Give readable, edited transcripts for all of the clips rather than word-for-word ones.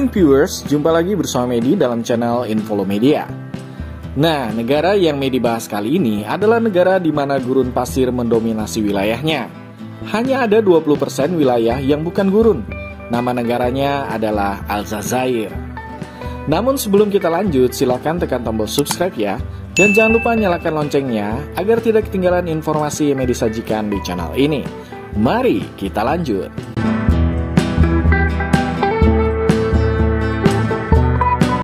morning viewers, jumpa lagi bersama Medi dalam channel Infolomedia. Nah, negara yang Medi bahas kali ini adalah negara di mana gurun pasir mendominasi wilayahnya. Hanya ada 20% wilayah yang bukan gurun. Nama negaranya adalah Aljazair. Namun sebelum kita lanjut, silakan tekan tombol subscribe ya. Dan jangan lupa nyalakan loncengnya agar tidak ketinggalan informasi yang Medi sajikan di channel ini. Mari kita lanjut.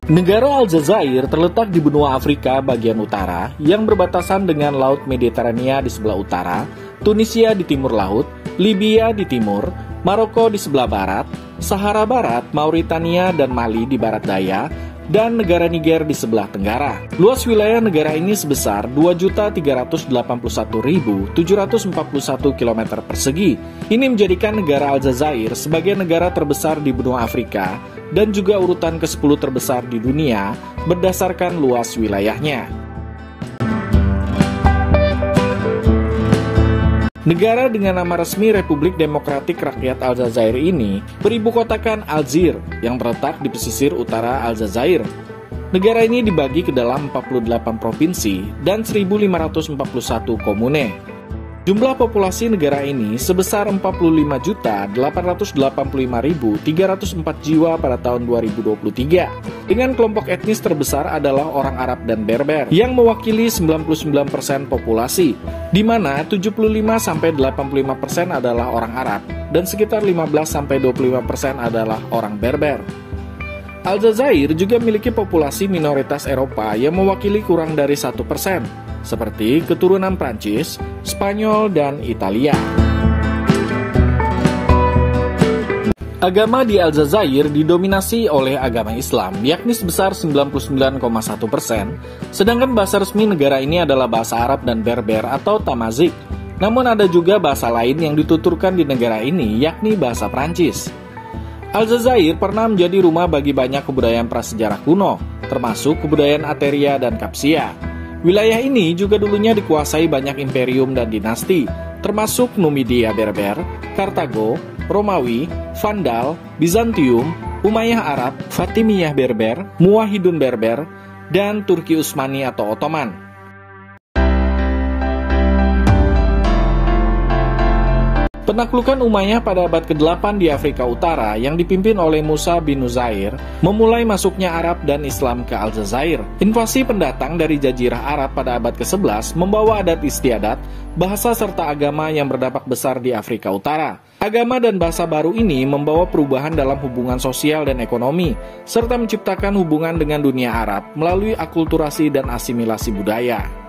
Negara Aljazair terletak di benua Afrika bagian utara yang berbatasan dengan Laut Mediterania di sebelah utara, Tunisia di timur laut, Libya di timur, Maroko di sebelah barat, Sahara Barat, Mauritania dan Mali di barat daya, dan negara Niger di sebelah tenggara. Luas wilayah negara ini sebesar 2.381.741 km persegi. Ini menjadikan negara Aljazair sebagai negara terbesar di benua Afrika dan juga urutan ke-10 terbesar di dunia berdasarkan luas wilayahnya. Negara dengan nama resmi Republik Demokratik Rakyat Aljazair ini beribu kotakan Algiers yang terletak di pesisir utara Aljazair. Negara ini dibagi ke dalam 48 provinsi dan 1.541 komune. Jumlah populasi negara ini sebesar 45.885.304 jiwa pada tahun 2023. Dengan kelompok etnis terbesar adalah orang Arab dan Berber yang mewakili 99% populasi, di mana 75-85% adalah orang Arab dan sekitar 15-25% adalah orang Berber. Aljazair juga memiliki populasi minoritas Eropa yang mewakili kurang dari 1%, seperti keturunan Prancis, Spanyol, dan Italia. Agama di Aljazair didominasi oleh agama Islam, yakni sebesar 99,1%, sedangkan bahasa resmi negara ini adalah bahasa Arab dan Berber atau Tamazight. Namun ada juga bahasa lain yang dituturkan di negara ini, yakni bahasa Prancis. Aljazair pernah menjadi rumah bagi banyak kebudayaan prasejarah kuno, termasuk kebudayaan Ateria dan Kapsia. Wilayah ini juga dulunya dikuasai banyak imperium dan dinasti, termasuk Numidia Berber, Kartago, Romawi, Vandal, Bizantium, Umayyah Arab, Fatimiyah Berber, Muwahhidun Berber, dan Turki Utsmani atau Ottoman. Penaklukan Umayyah pada abad ke-8 di Afrika Utara yang dipimpin oleh Musa bin Nuzair memulai masuknya Arab dan Islam ke Aljazair. Invasi pendatang dari Jazirah Arab pada abad ke-11 membawa adat istiadat, bahasa serta agama yang berdampak besar di Afrika Utara. Agama dan bahasa baru ini membawa perubahan dalam hubungan sosial dan ekonomi, serta menciptakan hubungan dengan dunia Arab melalui akulturasi dan asimilasi budaya.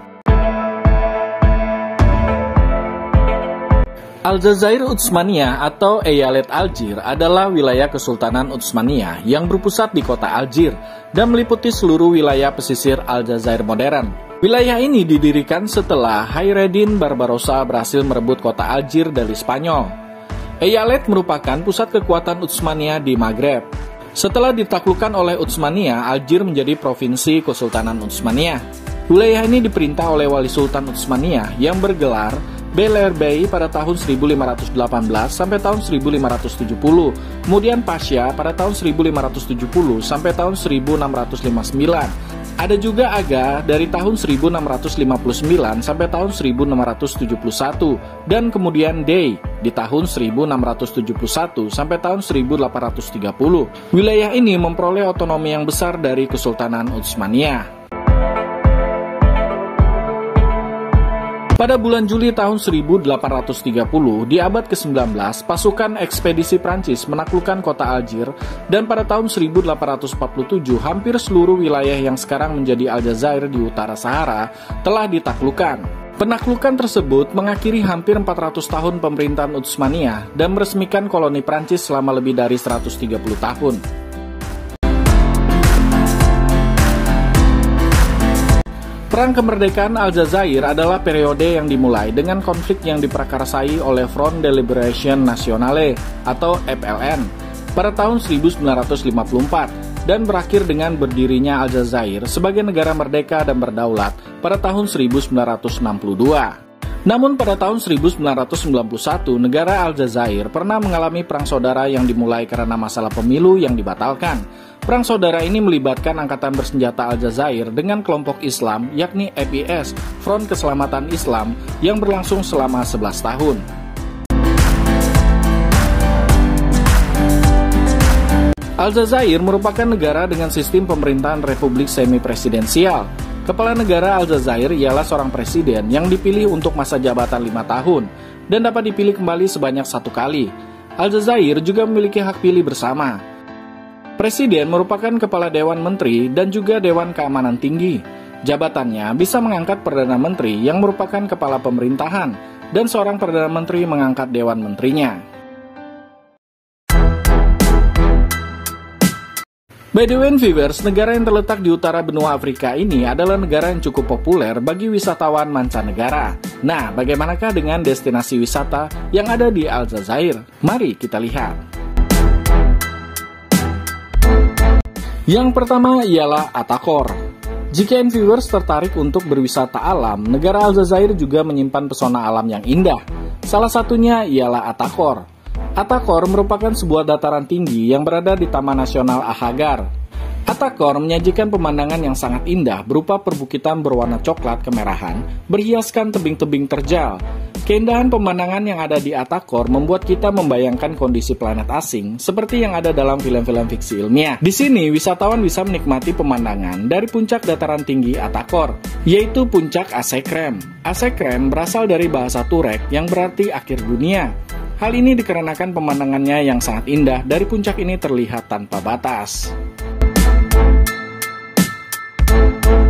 Aljazair Utsmaniyah atau Eyalet Algiers adalah wilayah Kesultanan Utsmaniyah yang berpusat di kota Algiers dan meliputi seluruh wilayah pesisir Aljazair modern. Wilayah ini didirikan setelah Hayreddin Barbarossa berhasil merebut kota Algiers dari Spanyol. Eyalet merupakan pusat kekuatan Utsmaniyah di Maghreb. Setelah ditaklukkan oleh Utsmaniyah, Algiers menjadi provinsi Kesultanan Utsmaniyah. Wilayah ini diperintah oleh Wali Sultan Utsmaniyah yang bergelar Beylerbey pada tahun 1518 sampai tahun 1570, kemudian Pasha pada tahun 1570 sampai tahun 1659. Ada juga Aga dari tahun 1659 sampai tahun 1671, dan kemudian Dey di tahun 1671 sampai tahun 1830. Wilayah ini memperoleh otonomi yang besar dari Kesultanan Utsmaniyah. Pada bulan Juli tahun 1830, di abad ke-19, pasukan ekspedisi Prancis menaklukkan kota Algiers, dan pada tahun 1847, hampir seluruh wilayah yang sekarang menjadi Aljazair di utara Sahara telah ditaklukkan. Penaklukan tersebut mengakhiri hampir 400 tahun pemerintahan Utsmaniyah dan meresmikan koloni Prancis selama lebih dari 130 tahun. Perang kemerdekaan Aljazair adalah periode yang dimulai dengan konflik yang diprakarsai oleh Front de Liberation Nationale atau FLN pada tahun 1954 dan berakhir dengan berdirinya Aljazair sebagai negara merdeka dan berdaulat pada tahun 1962. Namun pada tahun 1991, negara Aljazair pernah mengalami perang saudara yang dimulai karena masalah pemilu yang dibatalkan. Perang saudara ini melibatkan Angkatan Bersenjata Aljazair dengan kelompok Islam, yakni FIS, Front Keselamatan Islam, yang berlangsung selama 11 tahun. Aljazair merupakan negara dengan sistem pemerintahan republik semi-presidensial. Kepala negara Aljazair ialah seorang presiden yang dipilih untuk masa jabatan 5 tahun dan dapat dipilih kembali sebanyak 1 kali. Aljazair juga memiliki hak pilih bersama. Presiden merupakan kepala Dewan Menteri dan juga Dewan Keamanan Tinggi. Jabatannya bisa mengangkat Perdana Menteri yang merupakan kepala pemerintahan dan seorang Perdana Menteri mengangkat Dewan Menterinya. By the way, viewers, negara yang terletak di utara benua Afrika ini adalah negara yang cukup populer bagi wisatawan mancanegara. Nah, bagaimanakah dengan destinasi wisata yang ada di Aljazair? Mari kita lihat. Yang pertama ialah Atakor. Jika viewers tertarik untuk berwisata alam, negara Aljazair juga menyimpan pesona alam yang indah. Salah satunya ialah Atakor. Atakor merupakan sebuah dataran tinggi yang berada di Taman Nasional Ahagar. Atakor menyajikan pemandangan yang sangat indah berupa perbukitan berwarna coklat kemerahan, berhiaskan tebing-tebing terjal. Keindahan pemandangan yang ada di Atakor membuat kita membayangkan kondisi planet asing seperti yang ada dalam film-film fiksi ilmiah. Di sini, wisatawan bisa menikmati pemandangan dari puncak dataran tinggi Atakor, yaitu puncak Asekrem. Asekrem berasal dari bahasa Turek yang berarti akhir dunia. Hal ini dikarenakan pemandangannya yang sangat indah dari puncak ini terlihat tanpa batas.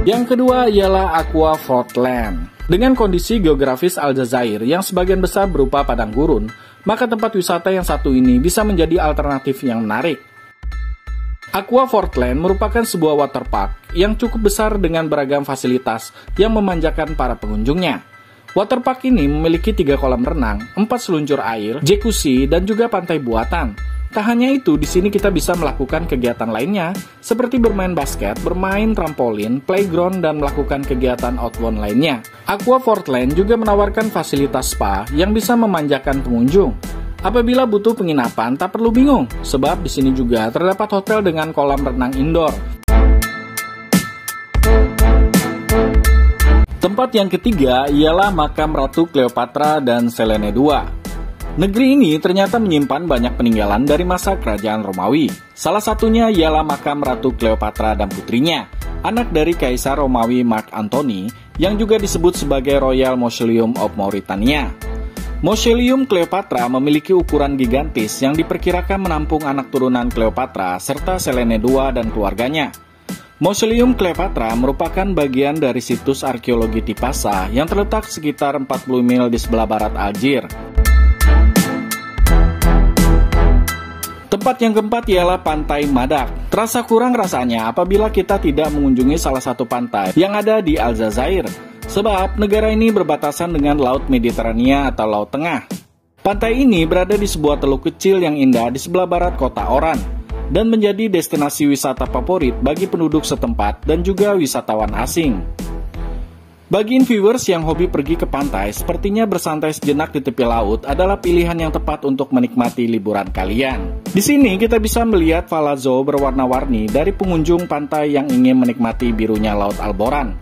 Yang kedua ialah Aqua Fortland. Dengan kondisi geografis Aljazair yang sebagian besar berupa padang gurun, maka tempat wisata yang satu ini bisa menjadi alternatif yang menarik. Aqua Fortland merupakan sebuah waterpark yang cukup besar dengan beragam fasilitas yang memanjakan para pengunjungnya. Waterpark ini memiliki 3 kolam renang, 4 seluncur air, jacuzzi, dan juga pantai buatan. Tak hanya itu, di sini kita bisa melakukan kegiatan lainnya, seperti bermain basket, bermain trampolin, playground, dan melakukan kegiatan outbound lainnya. Aqua Fortland juga menawarkan fasilitas spa yang bisa memanjakan pengunjung. Apabila butuh penginapan, tak perlu bingung, sebab di sini juga terdapat hotel dengan kolam renang indoor. Tempat yang ketiga ialah makam Ratu Cleopatra dan Selene II. Negeri ini ternyata menyimpan banyak peninggalan dari masa kerajaan Romawi. Salah satunya ialah makam Ratu Cleopatra dan putrinya, anak dari Kaisar Romawi Mark Antony, yang juga disebut sebagai Royal Mausoleum of Mauritania. Mausoleum Cleopatra memiliki ukuran gigantis yang diperkirakan menampung anak turunan Cleopatra serta Selene II dan keluarganya. Mausoleum Cleopatra merupakan bagian dari situs arkeologi Tipasa yang terletak sekitar 40 mil di sebelah barat Algier. Tempat yang keempat ialah Pantai Madak. Terasa kurang rasanya apabila kita tidak mengunjungi salah satu pantai yang ada di Aljazair, sebab negara ini berbatasan dengan Laut Mediterania atau Laut Tengah. Pantai ini berada di sebuah teluk kecil yang indah di sebelah barat kota Oran, dan menjadi destinasi wisata favorit bagi penduduk setempat dan juga wisatawan asing. Bagi viewers yang hobi pergi ke pantai, sepertinya bersantai sejenak di tepi laut adalah pilihan yang tepat untuk menikmati liburan kalian. Di sini kita bisa melihat palazzo berwarna-warni dari pengunjung pantai yang ingin menikmati birunya Laut Alboran.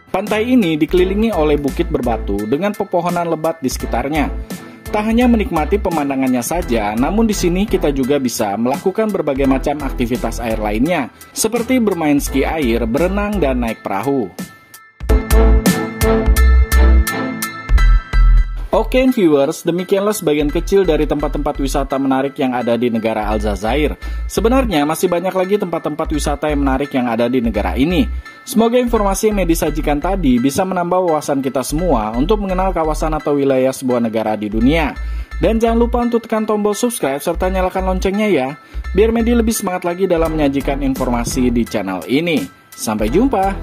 Pantai ini dikelilingi oleh bukit berbatu dengan pepohonan lebat di sekitarnya. Tak hanya menikmati pemandangannya saja, namun di sini kita juga bisa melakukan berbagai macam aktivitas air lainnya, seperti bermain ski air, berenang, dan naik perahu. Oke viewers, demikianlah sebagian kecil dari tempat-tempat wisata menarik yang ada di negara Aljazair. Sebenarnya masih banyak lagi tempat-tempat wisata yang menarik yang ada di negara ini. Semoga informasi yang disajikan tadi bisa menambah wawasan kita semua untuk mengenal kawasan atau wilayah sebuah negara di dunia. Dan jangan lupa untuk tekan tombol subscribe serta nyalakan loncengnya ya, biar Medi lebih semangat lagi dalam menyajikan informasi di channel ini. Sampai jumpa!